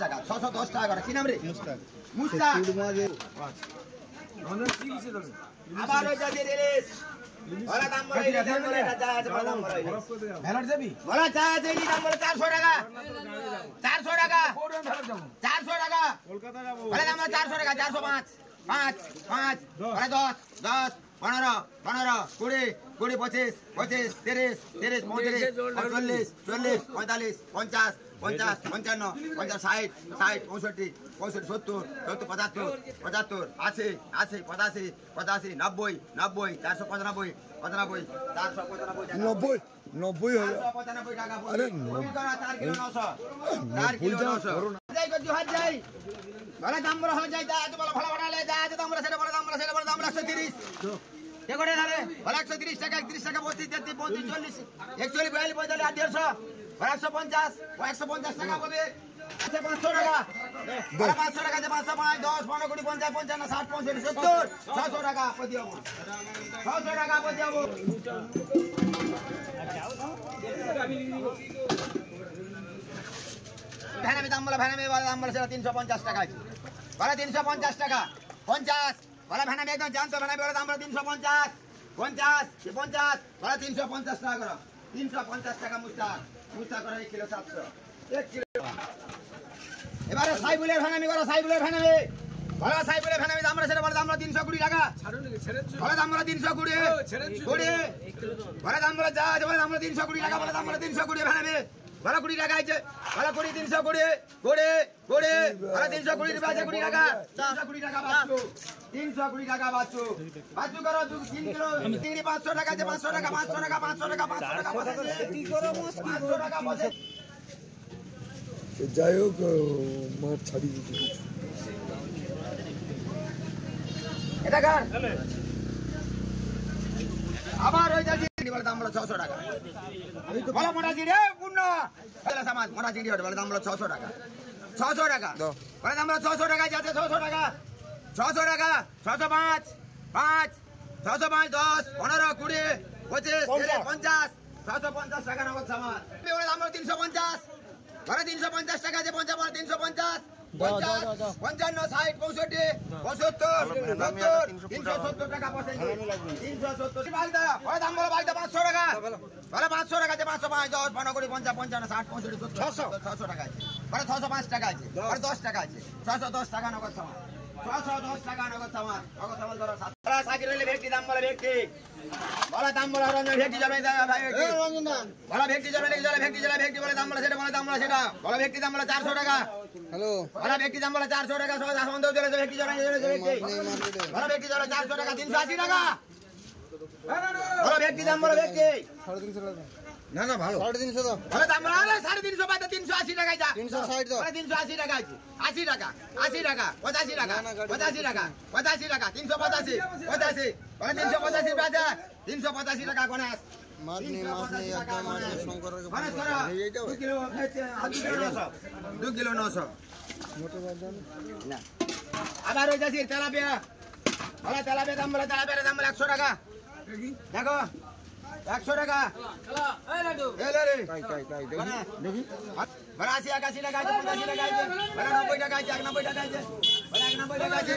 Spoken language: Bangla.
টাকা 610 টাকা করে কি নাম রে মুস্তাক আবার ওই যাবে রিলিজ বলা দাম বলে এটা যা আছে বলা দাম বলে ভ্যালট যাবি বলা যা আছে এই দাম বলে 400 টাকা 400 টাকা 400 টাকা কলকাতা যাব বলা দাম 400 টাকা 405 5 5 বলা 10 10 15 15 20 20 25 25 30 30 35 40 40 45 50 50 55 50 60 60 65 65 70 70 75 75 80 80 85 85 90 90 495 95 495 90 90 হবে 495 টাকা আরে 4 কিলো 900 4 কিলো 900 যাই গো হাত যাই বলে দাম বড় হয়ে যায় যা আছে বলে ভালো ভালো যা আছে দাম বড় সেটা বলে দাম বড় সেটা বলে দাম 130 কে করে ধরে বলে 130 টাকা 31 টাকা 32 33 35 40 41 42 45 150 150 টাকা বলে 500 টাকা 500 টাকা 505 10 15 20 50 55 60 65 70 600 টাকা পতি হবো 600 টাকা পতি হবো ভ্যানামি দাম বলে ভ্যানামি দাম বলে 350 টাকা আছে বলে 350 টাকা 50 বলে ভ্যানামি একদম জানতো ভ্যানামি বলে দাম বলে 350 50 50 বলে 350 টাকা করো 350 টাকা মুস্তাক করে 1 কিলো 700 1 কিলো এবারে সাইবুলের ভ্যানামি করো সাইবুলের ভ্যানামি বলে সাইবুলের ভ্যানামি দাম বলে সেটা বলে দাম বলে 320 টাকা বলে দাম বলে 320 বলে দাম বলে যা আছে বলে দাম বলে 320 টাকা বলে দাম বলে 320 ভ্যানামি বলে 20 টাকা আছে বলে 20 320 20 বলে 320 টাকা আছে 20 টাকা 320 টাকা বাঁচো 320 টাকা বাঁচো করো 3 কিলো চিংড়ি 500 টাকা আছে 500 টাকা 500 টাকা 500 টাকা 500 টাকা কি করো মোস 500 টাকা বসে যাই হোক মাঠ ছাড়ি দিতে এটা কার আবার ওই যাচ্ছি বলে দাম বলে 600 টাকা বলে মোটা চিড়ে পূর্ণ বলে সমাজ মোটা চিড়ে বলে দাম বলে 600 টাকা 600 টাকা বলে দাম বলে 600 টাকা যাচ্ছে 600 টাকা 600 টাকা 605 5 605 10 15 20 25 50 650 টাকা নগদ সমাজ বলে দাম বলে 350 বলে 350 টাকা আছে 55 350 55 60 65 75 370 টাকা পয়সা 370 বাগদা ওই দাম বলে বাগদা 500 টাকা বলে 500 টাকা আছে 505 10 15 20 50 55 60 65 600 টাকা আছে বলে 605 টাকা আছে বলে 10 টাকা আছে 610 টাকা নগদ সমান 610 টাকা নগদ সমান ধরো 7 সাইকেল নিলে ভেক্টি দাম বলে ভেক্টি বলে দাম বলে রঞ্জন ভেক্টি যাবে ভাই ভেক্টি রঞ্জন দাম বলে ভেক্টি যাবে ভেক্টি বলে দাম বলে সেটা বলে দাম বলে সেটা বলে ভেক্টি দাম বলে 400 টাকা হ্যালো বলে ভেক্টি দাম বলে 400 টাকা সবাই আসন দেও চলে ভেক্টি যাবে ভেক্টি বলে ভেক্টি যাবে 400 টাকা 380 টাকা বলে ভেক্টি দাম বলে ভেক্টি 350 টাকা না না ভালো 350 দাও বলে দাম বলে 350 বাদ 380 টাকা যা 360 দাও বলে 380 টাকা আছে 80 টাকা 80 টাকা 85 টাকা 85 টাকা 85 টাকা 385 85 বলে 385 বাদ 385 টাকা গণেশ মাছনি একদম শঙ্করের এইটা 2 কিলো 2 কিলো 900 মোটে বাজার না আবার ওই যাচ্ছে তেলাপিয়া বলে তেলাপিয়া দাম বলে তেলাপিয়ার দাম বলে 100 টাকা দেখো 100 টাকা এই লাডু এই রে দেখি বলে 80 81 টাকা আছে 85 টাকা আছে বলে 90 টাকা আছে 91 টাকা আছে বলে 91 টাকা আছে